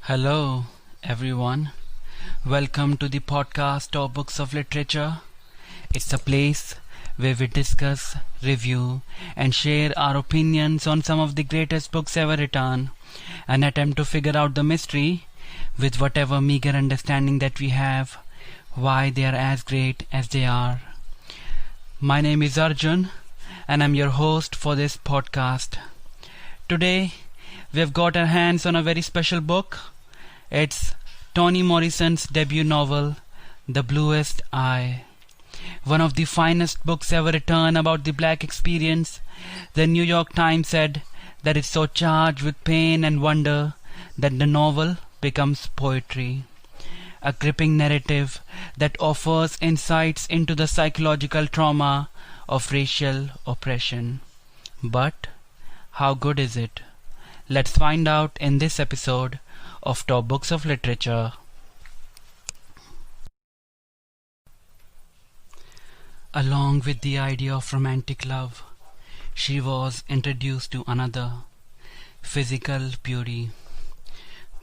Hello, everyone. Welcome to the podcast of Books of Literature. It's a place where we discuss, review, and share our opinions on some of the greatest books ever written, and attempt to figure out the mystery with whatever meager understanding that we have, why they are as great as they are. My name is Arjun, and I'm your host for this podcast. Today, we have got our hands on a very special book. It's Toni Morrison's debut novel, The Bluest Eye. One of the finest books ever written about the black experience. The New York Times said that it's so charged with pain and wonder that the novel becomes poetry. A gripping narrative that offers insights into the psychological trauma of racial oppression. But how good is it? Let's find out in this episode of Top Books of Literature. Along with the idea of romantic love, she was introduced to another, physical beauty.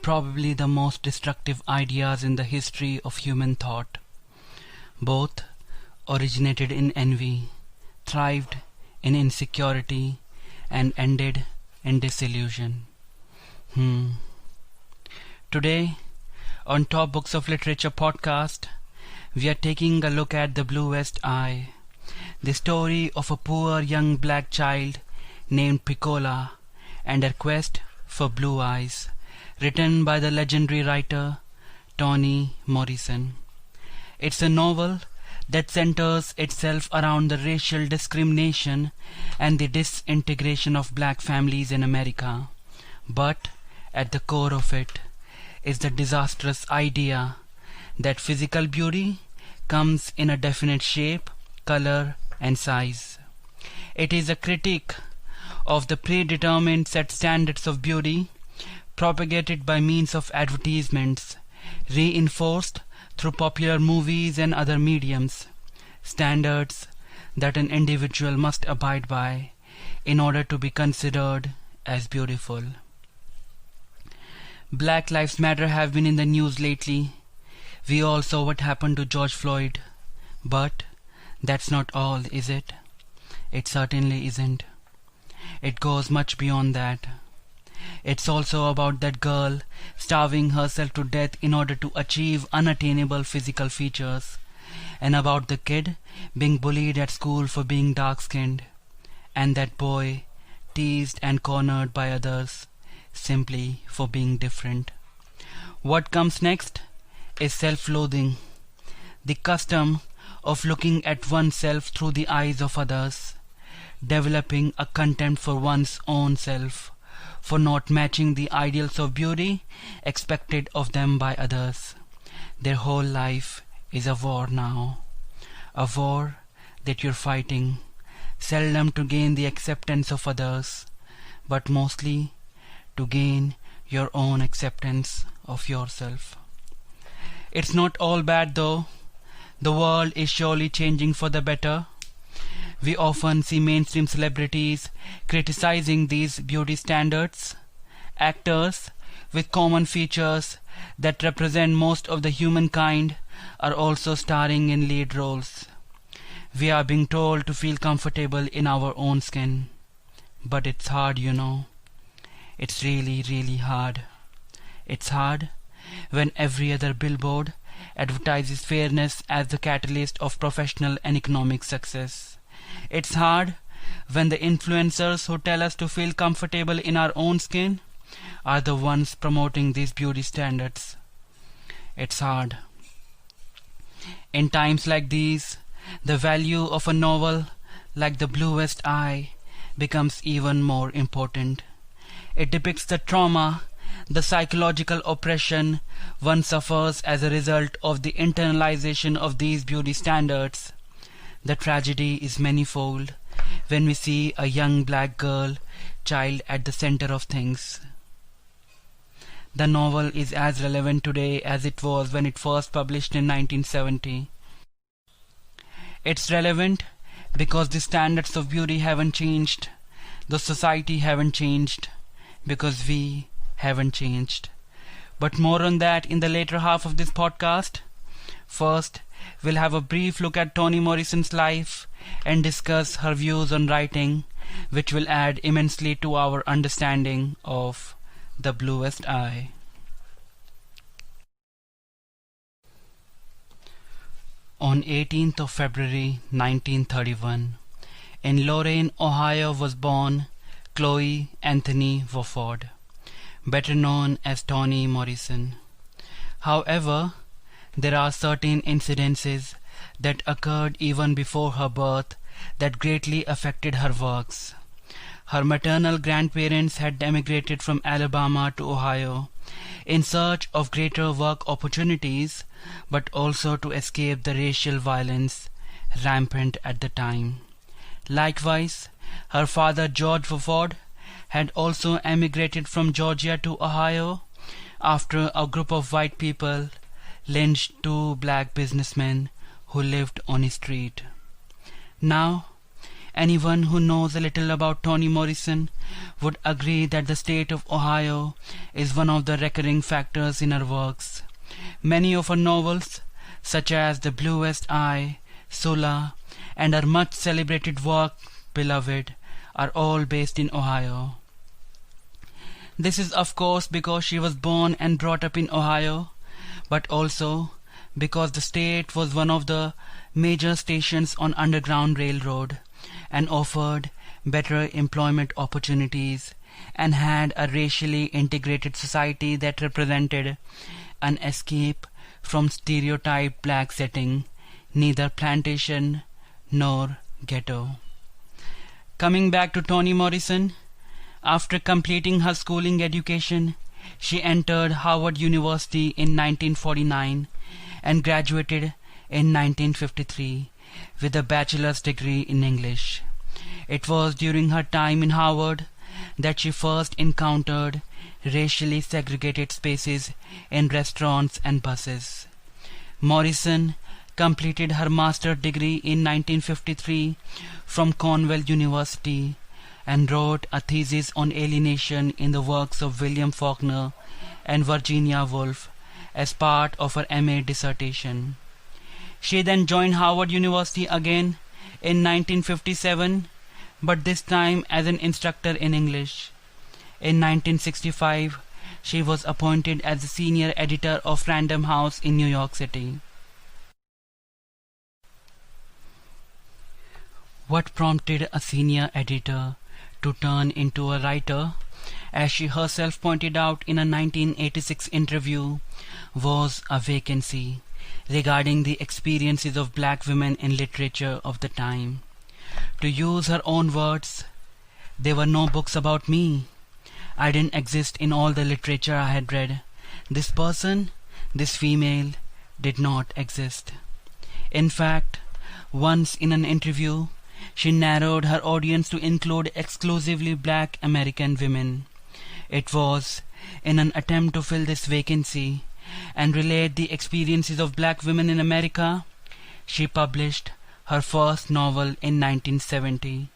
Probably the most destructive ideas in the history of human thought. Both originated in envy, thrived in insecurity, and ended in disillusion. Today, on Top Books of Literature podcast, we are taking a look at The Bluest Eye, the story of a poor young black child named Piccola and her quest for blue eyes, written by the legendary writer Toni Morrison. It's a novel that centers itself around the racial discrimination and the disintegration of black families in America. But at the core of it is the disastrous idea that physical beauty comes in a definite shape, color, and size. It is a critique of the predetermined set standards of beauty propagated by means of advertisements, reinforced through popular movies and other mediums, standards that an individual must abide by in order to be considered as beautiful. Black Lives Matter have been in the news lately. We all saw what happened to George Floyd. But that's not all, is it? It certainly isn't. It goes much beyond that. It's also about that girl starving herself to death in order to achieve unattainable physical features, and about the kid being bullied at school for being dark-skinned, and that boy teased and cornered by others simply for being different. What comes next is self-loathing, the custom of looking at oneself through the eyes of others, developing a contempt for one's own self, for not matching the ideals of beauty expected of them by others. Their whole life is a war now, a war that you're fighting, seldom to gain the acceptance of others, but mostly to gain your own acceptance of yourself. It's not all bad though. The world is surely changing for the better. We often see mainstream celebrities criticizing these beauty standards. Actors with common features that represent most of the humankind are also starring in lead roles. We are being told to feel comfortable in our own skin. But it's hard, you know. It's really, really hard. It's hard when every other billboard advertises fairness as the catalyst of professional and economic success. It's hard when the influencers who tell us to feel comfortable in our own skin are the ones promoting these beauty standards. It's hard. In times like these, the value of a novel like The Bluest Eye becomes even more important. It depicts the trauma, the psychological oppression one suffers as a result of the internalization of these beauty standards. The tragedy is manifold when we see a young black child at the center of things. The novel is as relevant today as it was when it first published in 1970. It's relevant because the standards of beauty haven't changed, the society haven't changed, because we haven't changed. But more on that in the later half of this podcast. First, we'll have a brief look at Toni Morrison's life and discuss her views on writing, which will add immensely to our understanding of The Bluest Eye. On 18th of February 1931, in Lorain, Ohio was born Chloe Anthony Wofford, better known as Toni Morrison. However, there are certain incidences that occurred even before her birth that greatly affected her works. Her maternal grandparents had emigrated from Alabama to Ohio in search of greater work opportunities, but also to escape the racial violence rampant at the time. Likewise, her father George Wofford had also emigrated from Georgia to Ohio after a group of white people lynched two black businessmen who lived on his street. Now, anyone who knows a little about Toni Morrison would agree that the state of Ohio is one of the recurring factors in her works. Many of her novels, such as The Bluest Eye, Sula, and her much celebrated work, Beloved, are all based in Ohio. This is of course because she was born and brought up in Ohio, but also because the state was one of the major stations on Underground Railroad and offered better employment opportunities and had a racially integrated society that represented an escape from stereotyped black setting, neither plantation nor ghetto. Coming back to Toni Morrison, after completing her schooling education, she entered Howard University in 1949 and graduated in 1953 with a bachelor's degree in English. It was during her time in Howard that she first encountered racially segregated spaces in restaurants and buses. Morrison completed her master's degree in 1953 from Cornell University and wrote a thesis on alienation in the works of William Faulkner and Virginia Woolf as part of her MA dissertation. She then joined Howard University again in 1957, but this time as an instructor in English. In 1965, she was appointed as the senior editor of Random House in New York City. What prompted a senior editor to turn into a writer, as she herself pointed out in a 1986 interview, was a vacancy regarding the experiences of black women in literature of the time. To use her own words, "There were no books about me. I didn't exist in all the literature I had read. This person, this female, did not exist." In fact, once in an interview, she narrowed her audience to include exclusively black American women. It was in an attempt to fill this vacancy and relate the experiences of black women in America she published her first novel in 1970,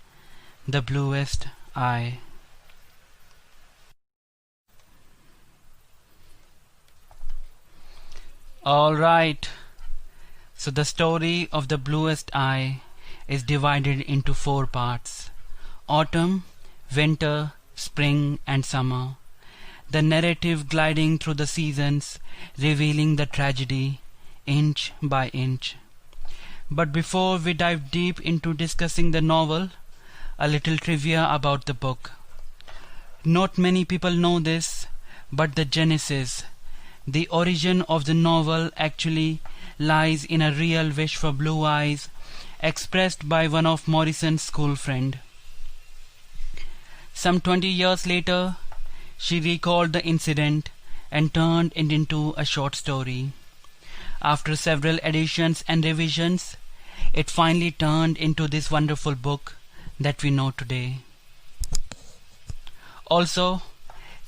The Bluest Eye. All right, so the story of The Bluest Eye is divided into 4 parts: autumn, winter, spring, and summer. The narrative gliding through the seasons, revealing the tragedy inch by inch. But before we dive deep into discussing the novel, a little trivia about the book. Not many people know this, but the genesis, the origin of the novel, actually lies in a real wish for blue eyes expressed by one of Morrison's school friend. Some 20 years later, she recalled the incident and turned it into a short story. After several editions and revisions, it finally turned into this wonderful book that we know today. Also,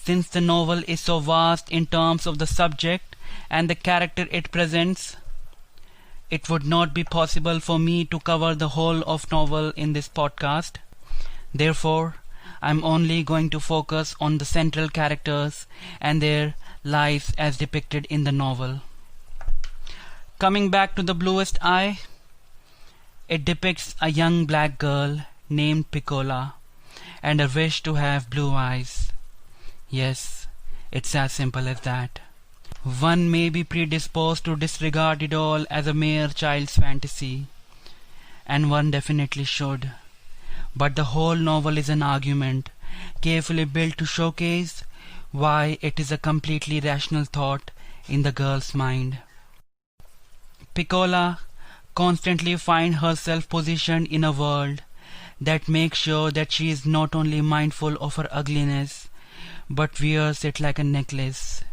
since the novel is so vast in terms of the subject and the character it presents, it would not be possible for me to cover the whole of novel in this podcast. Therefore, I'm only going to focus on the central characters and their lives as depicted in the novel. Coming back to The Bluest Eye, it depicts a young black girl named Piccola and a wish to have blue eyes. Yes, it's as simple as that. One may be predisposed to disregard it all as a mere child's fantasy, and one definitely should. But the whole novel is an argument, carefully built to showcase why it is a completely rational thought in the girl's mind. Piccola constantly finds herself positioned in a world that makes sure that she is not only mindful of her ugliness, but wears it like a necklace.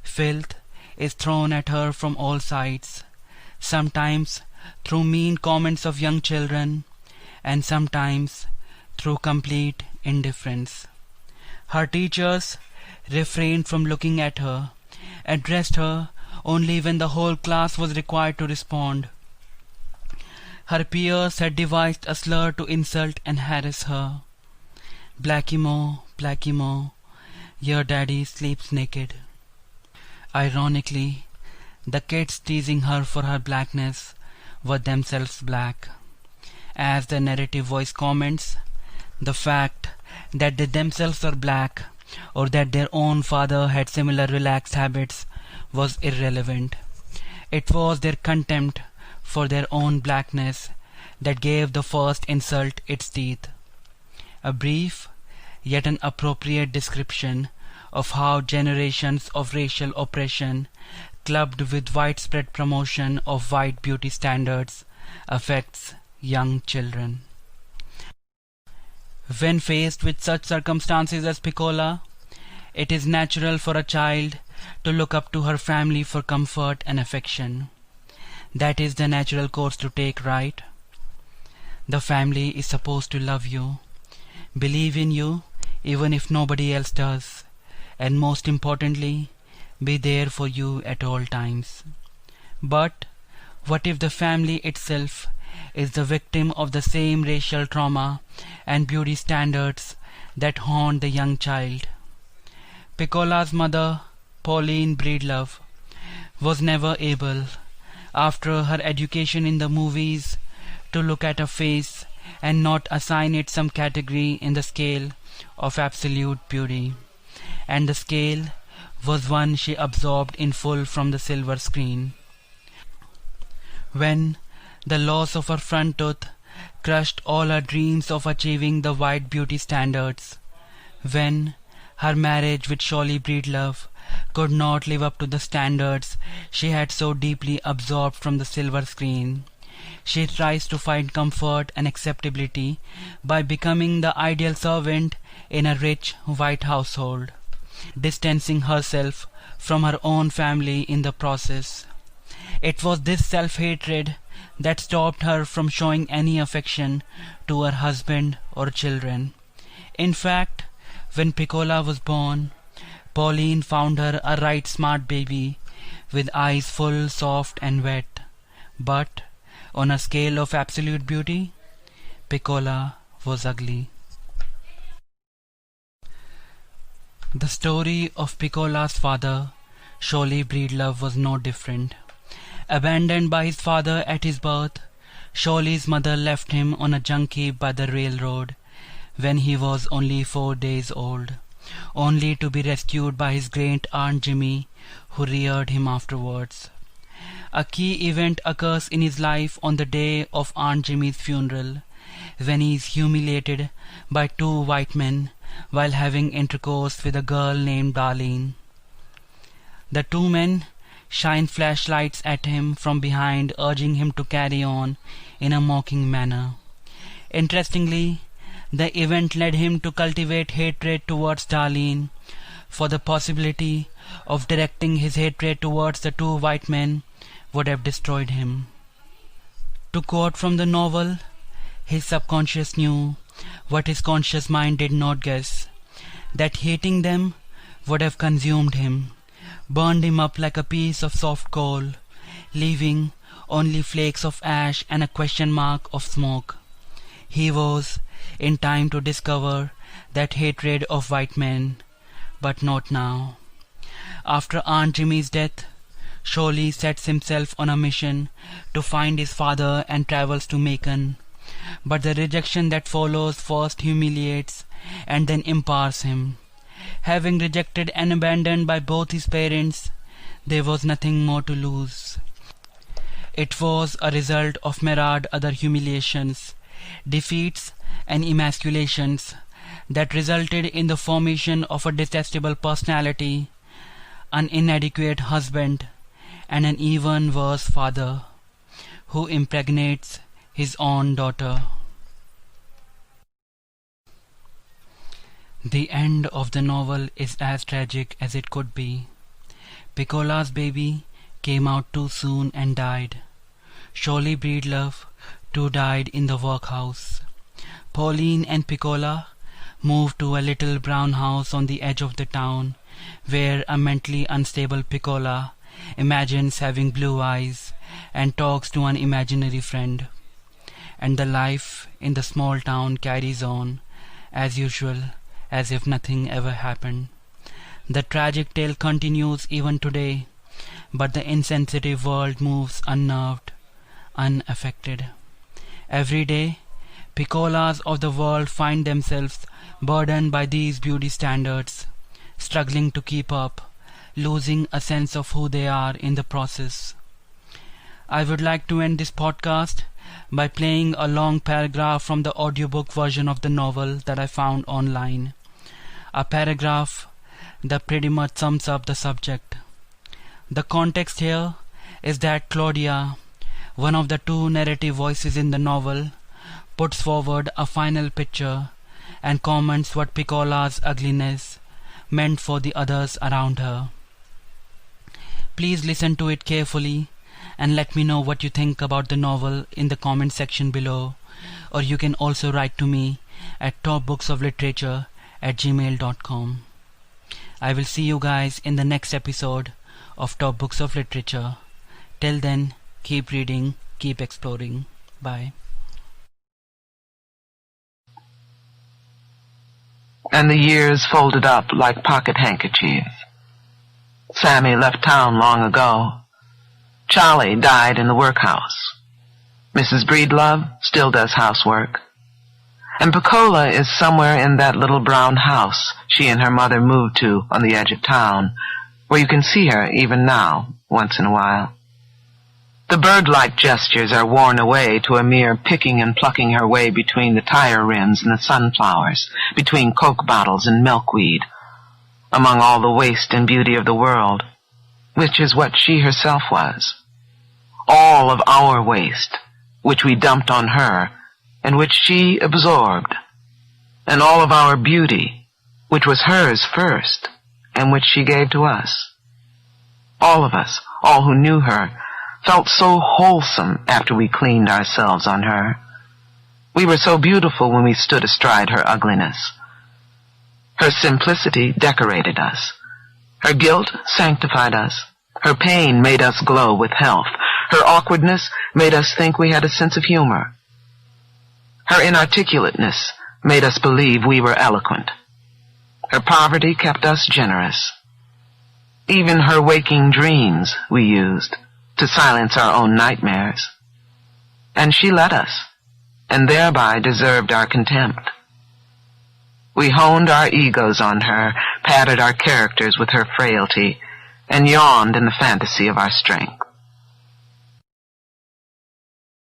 Filth is thrown at her from all sides, sometimes through mean comments of young children, and sometimes through complete indifference. Her teachers refrained from looking at her, addressed her only when the whole class was required to respond. Her peers had devised a slur to insult and harass her. Blackie Mo, your daddy sleeps naked. Ironically, the kids teasing her for her blackness were themselves black. As the narrative voice comments, the fact that they themselves were black or that their own father had similar relaxed habits was irrelevant. It was their contempt for their own blackness that gave the first insult its teeth. A brief, yet an appropriate description of how generations of racial oppression, clubbed with widespread promotion of white beauty standards, affects young children. When faced with such circumstances as Piccola, it is natural for a child to look up to her family for comfort and affection. That is the natural course to take, right? The family is supposed to love you, believe in you even if nobody else does, and most importantly, be there for you at all times. But what if the family itself is the victim of the same racial trauma and beauty standards that haunt the young child? Piccola's mother, Pauline Breedlove, was never able, after her education in the movies, to look at a face and not assign it some category in the scale of absolute beauty. And the scale was one she absorbed in full from the silver screen. When the loss of her front tooth crushed all her dreams of achieving the white beauty standards, when her marriage with Shirley Breedlove could not live up to the standards she had so deeply absorbed from the silver screen, she tries to find comfort and acceptability by becoming the ideal servant in a rich white household, distancing herself from her own family in the process. It was this self-hatred that stopped her from showing any affection to her husband or children. In fact, when Piccola was born, Pauline found her a right smart baby with eyes full, soft and wet. But on a scale of absolute beauty, Piccola was ugly. The story of Piccola's father, Shirley Breedlove, was no different. Abandoned by his father at his birth, Shirley's mother left him on a junkie by the railroad when he was only 4 days old, only to be rescued by his great aunt Jimmy, who reared him afterwards. A key event occurs in his life on the day of Aunt Jimmy's funeral, when he is humiliated by 2 white men while having intercourse with a girl named Darlene. The 2 men shine flashlights at him from behind, urging him to carry on in a mocking manner. Interestingly, the event led him to cultivate hatred towards Darlene, for the possibility of directing his hatred towards the 2 white men would have destroyed him. To quote from the novel, his subconscious knew what his conscious mind did not guess, that hating them would have consumed him, burned him up like a piece of soft coal, leaving only flakes of ash and a question mark of smoke. He was in time to discover that hatred of white men, but not now. After Aunt Jimmy's death, Sholly sets himself on a mission to find his father and travels to Macon. But the rejection that follows first humiliates and then empowers him. Having rejected and abandoned by both his parents, there was nothing more to lose. It was a result of myriad other humiliations, defeats, and emasculations that resulted in the formation of a detestable personality, an inadequate husband, and an even worse father, who impregnates his own daughter. The end of the novel is as tragic as it could be. Piccola's baby came out too soon and died. Sholly Breedlove too died in the workhouse. Pauline and Piccola moved to a little brown house on the edge of the town, where a mentally unstable Piccola imagines having blue eyes and talks to an imaginary friend. And the life in the small town carries on, as usual, as if nothing ever happened. The tragic tale continues even today, but the insensitive world moves unnerved, unaffected. Every day, Piccolas of the world find themselves burdened by these beauty standards, struggling to keep up, losing a sense of who they are in the process. I would like to end this podcast by playing a long paragraph from the audiobook version of the novel that I found online. A paragraph that pretty much sums up the subject. The context here is that Claudia, one of the two narrative voices in the novel, puts forward a final picture and comments what Piccola's ugliness meant for the others around her. Please listen to it carefully and let me know what you think about the novel in the comment section below, or you can also write to me at topbooksofliterature@gmail.com. I will see you guys in the next episode of Top Books of Literature. Till then, keep reading, keep exploring. Bye. And the years folded up like pocket handkerchiefs. Sammy left town long ago. Charlie died in the workhouse. Mrs. Breedlove still does housework. And Piccola is somewhere in that little brown house she and her mother moved to on the edge of town, where you can see her even now, once in a while. The bird-like gestures are worn away to a mere picking and plucking her way between the tire rims and the sunflowers, between Coke bottles and milkweed, among all the waste and beauty of the world, which is what she herself was. All of our waste, which we dumped on her, and which she absorbed, and all of our beauty, which was hers first, and which she gave to us. All of us, all who knew her, felt so wholesome after we cleaned ourselves on her. We were so beautiful when we stood astride her ugliness. Her simplicity decorated us. Her guilt sanctified us. Her pain made us glow with health. Her awkwardness made us think we had a sense of humor. Her inarticulateness made us believe we were eloquent. Her poverty kept us generous. Even her waking dreams we used to silence our own nightmares. And she let us, and thereby deserved our contempt. We honed our egos on her, padded our characters with her frailty, and yawned in the fantasy of our strength.